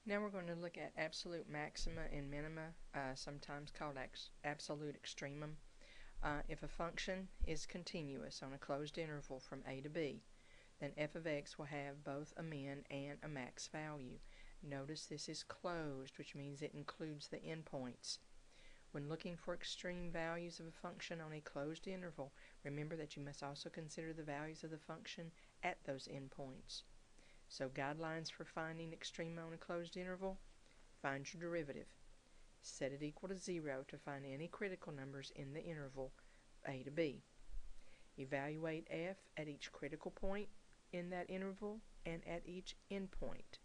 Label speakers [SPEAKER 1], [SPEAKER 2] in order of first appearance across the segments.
[SPEAKER 1] Now we're going to look at absolute maxima and minima, sometimes called absolute extremum. If a function is continuous on a closed interval from a to b, then f of x will have both a min and a max value. Notice this is closed, which means it includes the endpoints. When looking for extreme values of a function on a closed interval, remember that you must also consider the values of the function at those endpoints. So guidelines for finding extrema on a closed interval: find your derivative. Set it equal to 0 to find any critical numbers in the interval a to b. Evaluate f at each critical point in that interval and at each endpoint.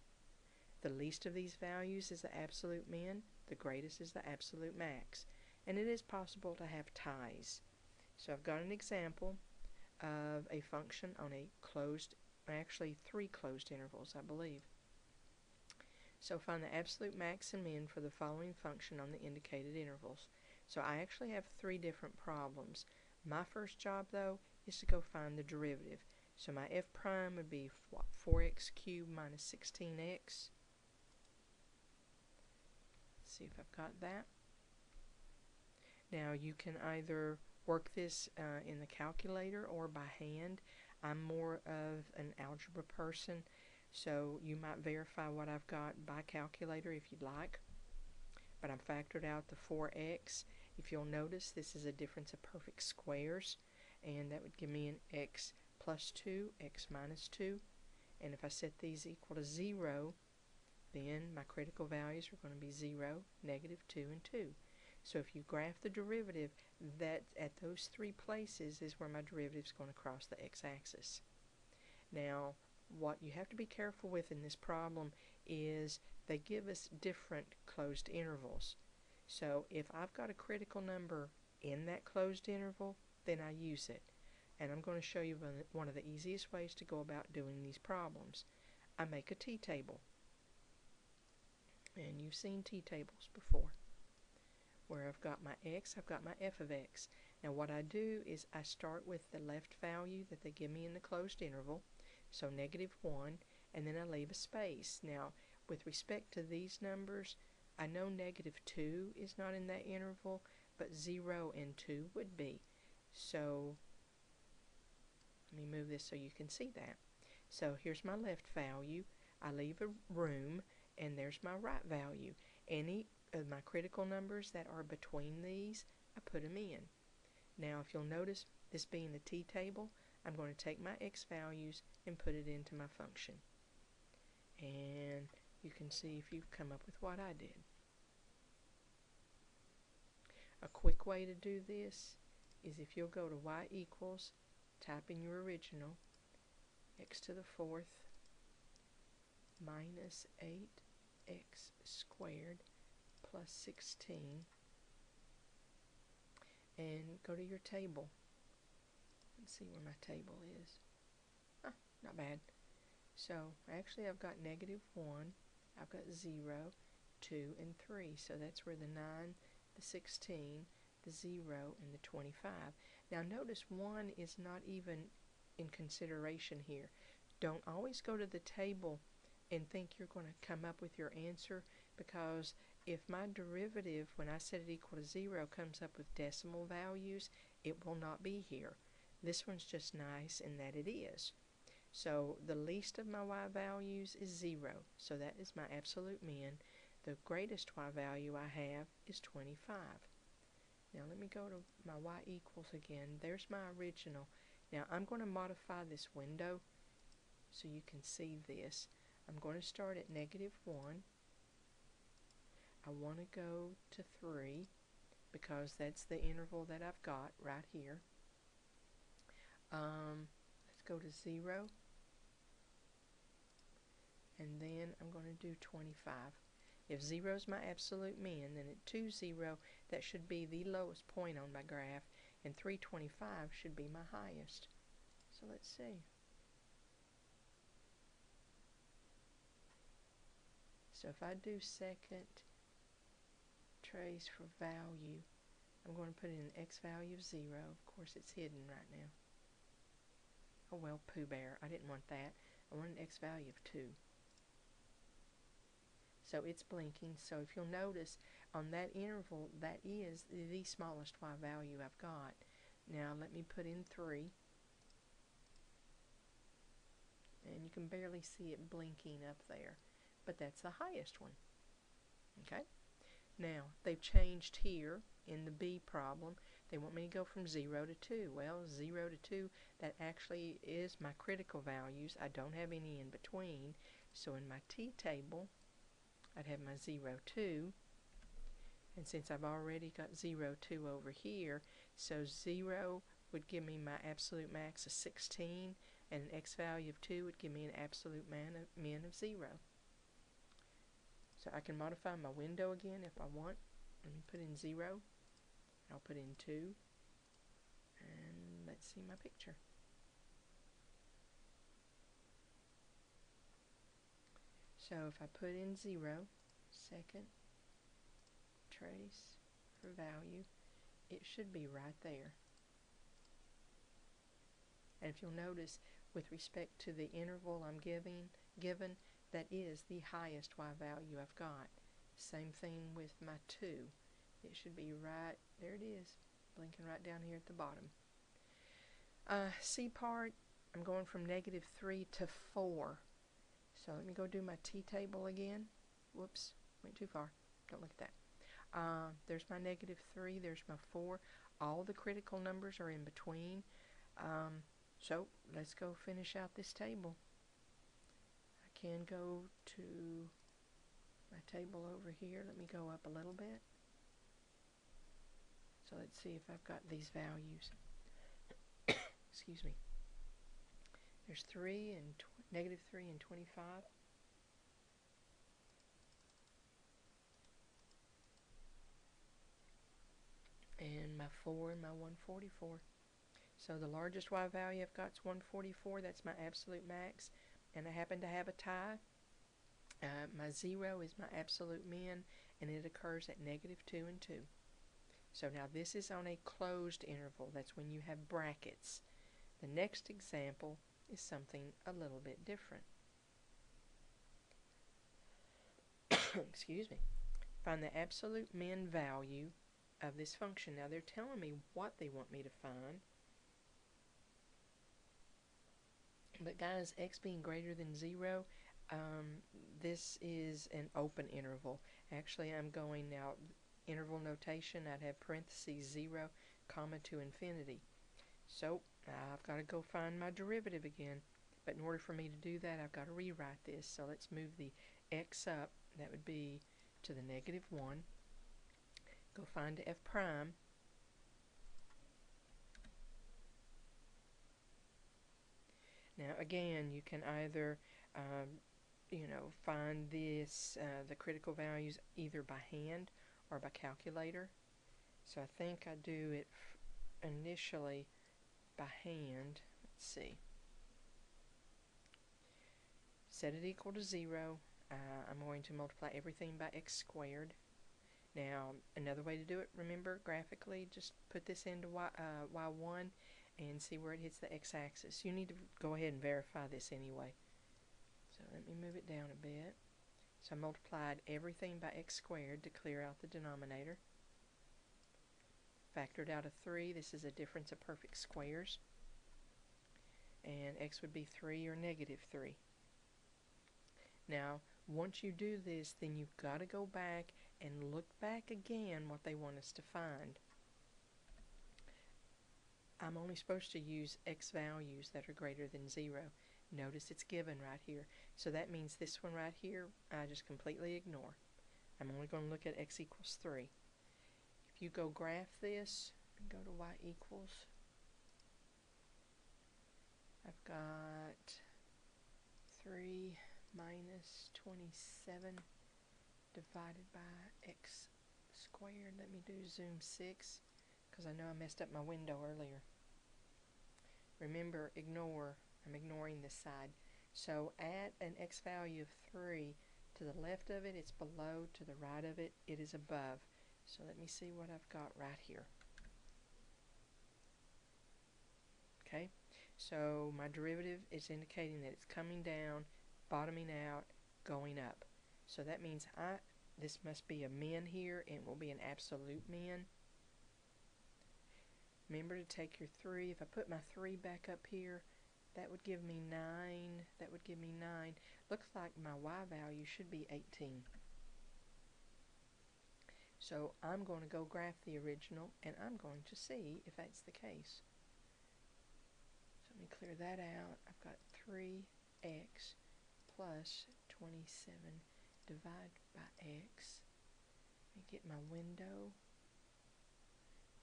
[SPEAKER 1] The least of these values is the absolute min, the greatest is the absolute max, and it is possible to have ties. So I've got an example of a function on a closed, actually 3 closed intervals, I believe. So find the absolute max and min for the following function on the indicated intervals. So I actually have 3 different problems. My first job, though, is to go find the derivative. So my f prime would be, what, 4x cubed minus 16x. Let's see if I've got that. Now you can either work this in the calculator or by hand. I'm more of an algebra person, so you might verify what I've got by calculator if you'd like. But I've factored out the 4x. If you'll notice, this is a difference of perfect squares, and that would give me an x plus 2, x minus 2. And if I set these equal to 0, then my critical values are going to be 0, negative 2, and 2. So if you graph the derivative, that at those 3 places is where my derivative is going to cross the x-axis. Now, what you have to be careful with in this problem is they give us different closed intervals. So if I've got a critical number in that closed interval, then I use it. And I'm going to show you one of the easiest ways to go about doing these problems. I make a t-table. And you've seen t-tables before, where I've got my x, I've got my f of x. Now what I do is I start with the left value that they give me in the closed interval, so negative 1, and then I leave a space. Now with respect to these numbers, I know negative 2 is not in that interval, but 0 and 2 would be. So let me move this so you can see that. So here's my left value, I leave a room, and there's my right value. Any of my critical numbers that are between these, I put them in. Now if you'll notice, this being the t-table, I'm going to take my x values and put it into my function. And you can see if you've come up with what I did. A quick way to do this is if you'll go to y equals, type in your original, x to the 4th minus 8x squared plus 16, and go to your table. Let's see where my table is. Not bad. So actually I've got negative 1, I've got 0, 2, and 3. So that's where the 9, the 16, the 0, and the 25. Now notice 1 is not even in consideration here. Don't always go to the table and think you're going to come up with your answer, because if my derivative, when I set it equal to 0, comes up with decimal values, it will not be here. This one's just nice in that it is. So the least of my y values is 0, so that is my absolute min. The greatest y value I have is 25. Now let me go to my y equals again. There's my original. Now I'm going to modify this window so you can see this. I'm going to start at negative 1. I want to go to 3 because that's the interval that I've got right here. Let's go to 0. And then I'm going to do 25. If 0 is my absolute min, then at 2, 0, that should be the lowest point on my graph, and 325 should be my highest. So let's see. So if I do second trace for value, I'm going to put in an x value of 0. Of course, it's hidden right now. Oh well, Pooh Bear. I didn't want that. I want an x value of 2. So it's blinking. So if you'll notice, on that interval, that is the smallest y value I've got. Now let me put in 3. And you can barely see it blinking up there. But that's the highest one. Okay? Now, they've changed here in the B problem. They want me to go from 0 to 2. Well, 0 to 2, that actually is my critical values. I don't have any in between. So in my t-table, I'd have my 0, 2. And since I've already got 0, 2 over here, so 0 would give me my absolute max of 16, and an x value of 2 would give me an absolute min of 0. So I can modify my window again if I want. Let me put in 0. I'll put in 2. And let's see my picture. So if I put in 0, second, trace for value, it should be right there. And if you'll notice, with respect to the interval I'm given, that is the highest y value I've got. Same thing with my 2. It should be right, there it is, blinking right down here at the bottom. C part, I'm going from -3 to 4. So let me go do my t-table again. Whoops, went too far. Don't look at that. There's my -3, there's my 4. All the critical numbers are in between. So let's go finish out this table. I can go to my table over here. Let me go up a little bit. So let's see if I've got these values. Excuse me. There's -3 and 25. And my 4 and my 144. So the largest y value I've got is 144. That's my absolute max. And I happen to have a tie. My 0 is my absolute min, and it occurs at -2 and 2. So now this is on a closed interval. That's when you have brackets. The next example is something a little bit different. Excuse me. Find the absolute min value of this function. Now they're telling me what they want me to find. But guys, x being greater than 0, this is an open interval. Actually, I'm going now, interval notation, I'd have parentheses 0, comma to infinity. So I've got to go find my derivative again. But in order for me to do that, I've got to rewrite this. So let's move the x up. That would be to the -1. Go find f prime. Now again, you can either find this the critical values either by hand or by calculator. So I think I do it initially by hand. Let's see. Set it equal to 0. I'm going to multiply everything by x squared. Now another way to do it, remember graphically, just put this into y1 and see where it hits the x-axis. You need to go ahead and verify this anyway. So let me move it down a bit. So I multiplied everything by x squared to clear out the denominator. Factored out a 3. This is a difference of perfect squares. And x would be 3 or -3. Now, once you do this, then you've got to go back and look back again what they want us to find. I'm only supposed to use x values that are greater than 0. Notice it's given right here. So that means this one right here, I just completely ignore. I'm only going to look at x equals 3. If you go graph this, and go to y equals, I've got 3 minus 27 divided by x squared. Let me do zoom 6, because I know I messed up my window earlier. Remember, ignore. I'm ignoring this side. So at an x value of 3, to the left of it, it's below. To the right of it, it is above. So let me see what I've got right here. Okay, so my derivative is indicating that it's coming down, bottoming out, going up. So that means this must be a min here, and it will be an absolute min. Remember to take your 3. If I put my 3 back up here, that would give me 9. That would give me 9. Looks like my y value should be 18. So I'm going to go graph the original, and I'm going to see if that's the case. So let me clear that out. I've got 3x plus 27 divided by x. Let me get my window.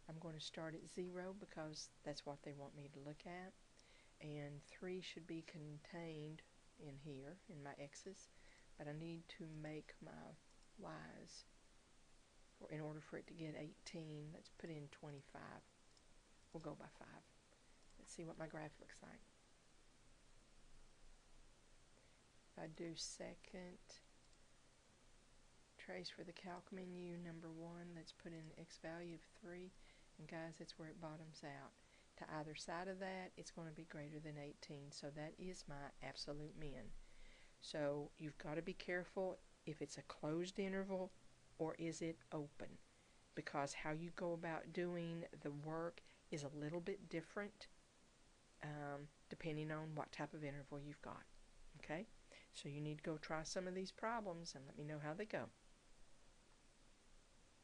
[SPEAKER 1] I'm going to start at 0 because that's what they want me to look at. And 3 should be contained in here, in my x's. But I need to make my y's in order for it to get 18. Let's put in 25. We'll go by 5. Let's see what my graph looks like. If I do second, trace for the calc menu, number 1, let's put in the x value of 3. And guys, that's where it bottoms out. To either side of that, it's going to be greater than 18. So that is my absolute min. So you've got to be careful if it's a closed interval or is it open, because how you go about doing the work is a little bit different depending on what type of interval you've got. Okay? So you need to go try some of these problems and let me know how they go.